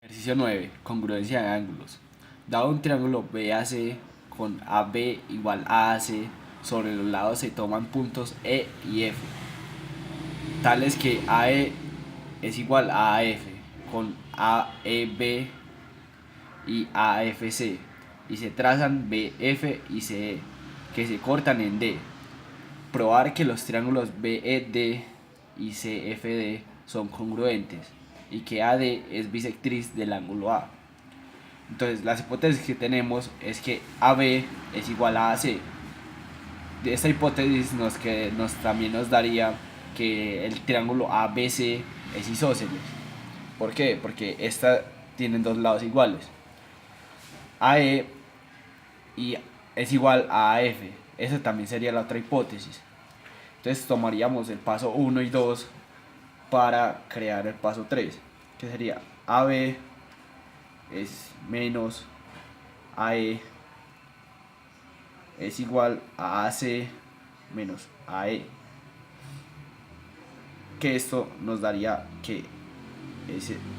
Ejercicio 9. Congruencia de ángulos. Dado un triángulo BAC con AB igual a AC, sobre los lados se toman puntos E y F, tales que AE es igual a AF con AEB y AFC, y se trazan BF y CE, que se cortan en D. Probar que los triángulos BED y CFD son congruentes y que AD es bisectriz del ángulo A. Entonces, las hipótesis que tenemos es que AB es igual a AC. De esta hipótesis también nos daría que el triángulo ABC es isósceles. ¿Por qué? Porque esta tienen dos lados iguales. AE y es igual a AF. Esa también sería la otra hipótesis. Entonces tomaríamos el paso 1 y 2 para crear el paso 3, que sería AB es menos AE es igual a AC menos AE, que esto nos daría que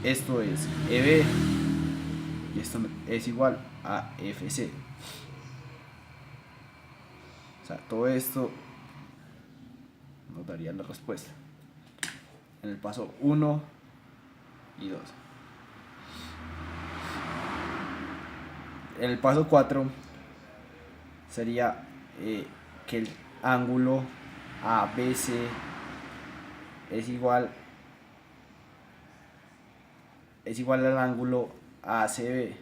esto es EB y esto es igual a FC. O sea, todo esto nos daría la respuesta en el paso 1 y 2. En el paso 4 sería que el ángulo ABC es igual al ángulo ACB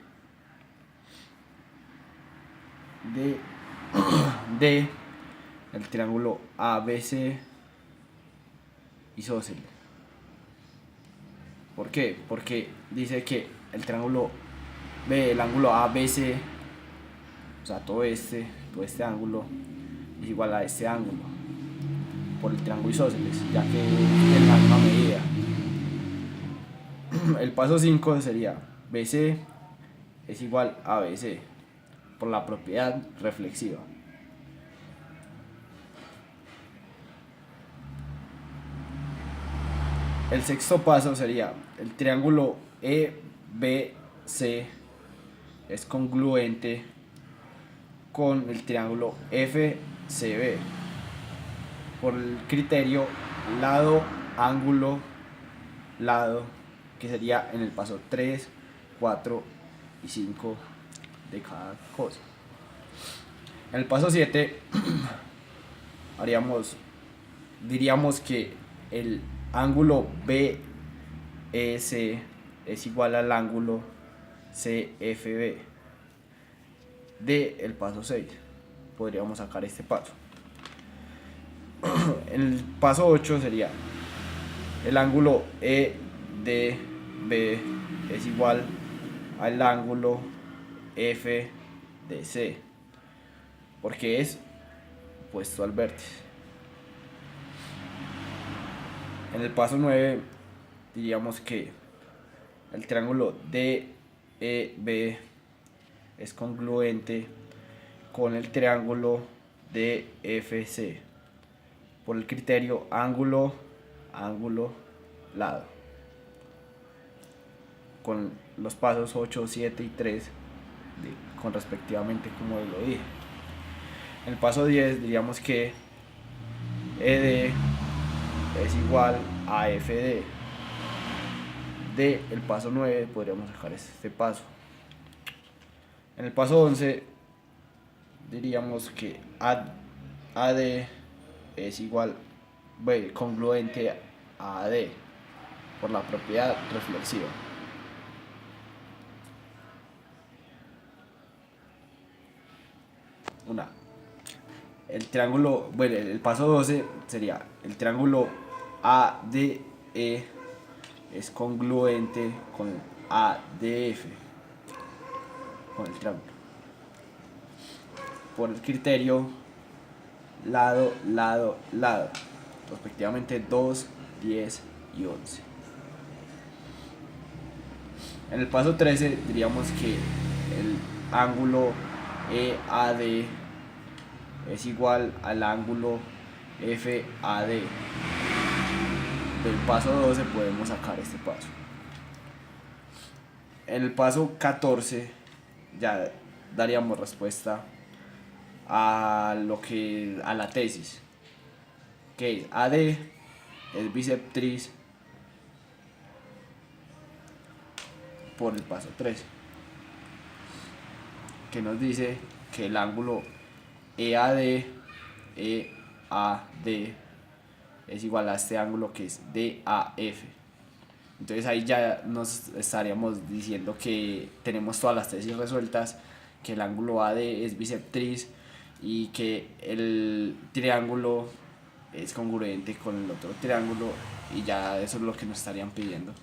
de el triángulo ABC isósceles. ¿Por qué? Porque dice que el triángulo el ángulo ABC, o sea, todo este ángulo es igual a este ángulo por el triángulo isósceles, ya que tiene la misma medida. El paso 5 sería BC es igual a BC por la propiedad reflexiva. El sexto paso sería el triángulo EBC es congruente con el triángulo FCB por el criterio lado, ángulo, lado, que sería en el paso 3, 4 y 5 de cada cosa. En el paso 7 diríamos que el ángulo BEC es igual al ángulo CFB del paso 6. Podríamos sacar este paso. En el paso 8 sería el ángulo EDB es igual al ángulo FDC porque es opuesto al vértice. En el paso 9 diríamos que el triángulo DEB es congruente con el triángulo DFC por el criterio ángulo, ángulo, lado, con los pasos 8, 7 y 3 con respectivamente como lo dije. En el paso 10 diríamos que ED es igual a FD. De el paso 9 podríamos sacar este paso. En el paso 11 diríamos que AD es igual, congruente a AD por la propiedad reflexiva. El triángulo, el paso 12 sería el triángulo ADE es congruente con ADF, con el triángulo, por el criterio lado, lado, lado, respectivamente 2, 10 y 11. En el paso 13 diríamos que el ángulo EAD es igual al ángulo FAD. Del paso 12 podemos sacar este paso. En el paso 14 ya daríamos respuesta a la tesis, que es AD es bisectriz por el paso 13, que nos dice que el ángulo EAD es igual a este ángulo que es DAF. Entonces ahí ya nos estaríamos diciendo que tenemos todas las tesis resueltas, que el ángulo AD es bisectriz y que el triángulo es congruente con el otro triángulo, y ya eso es lo que nos estarían pidiendo.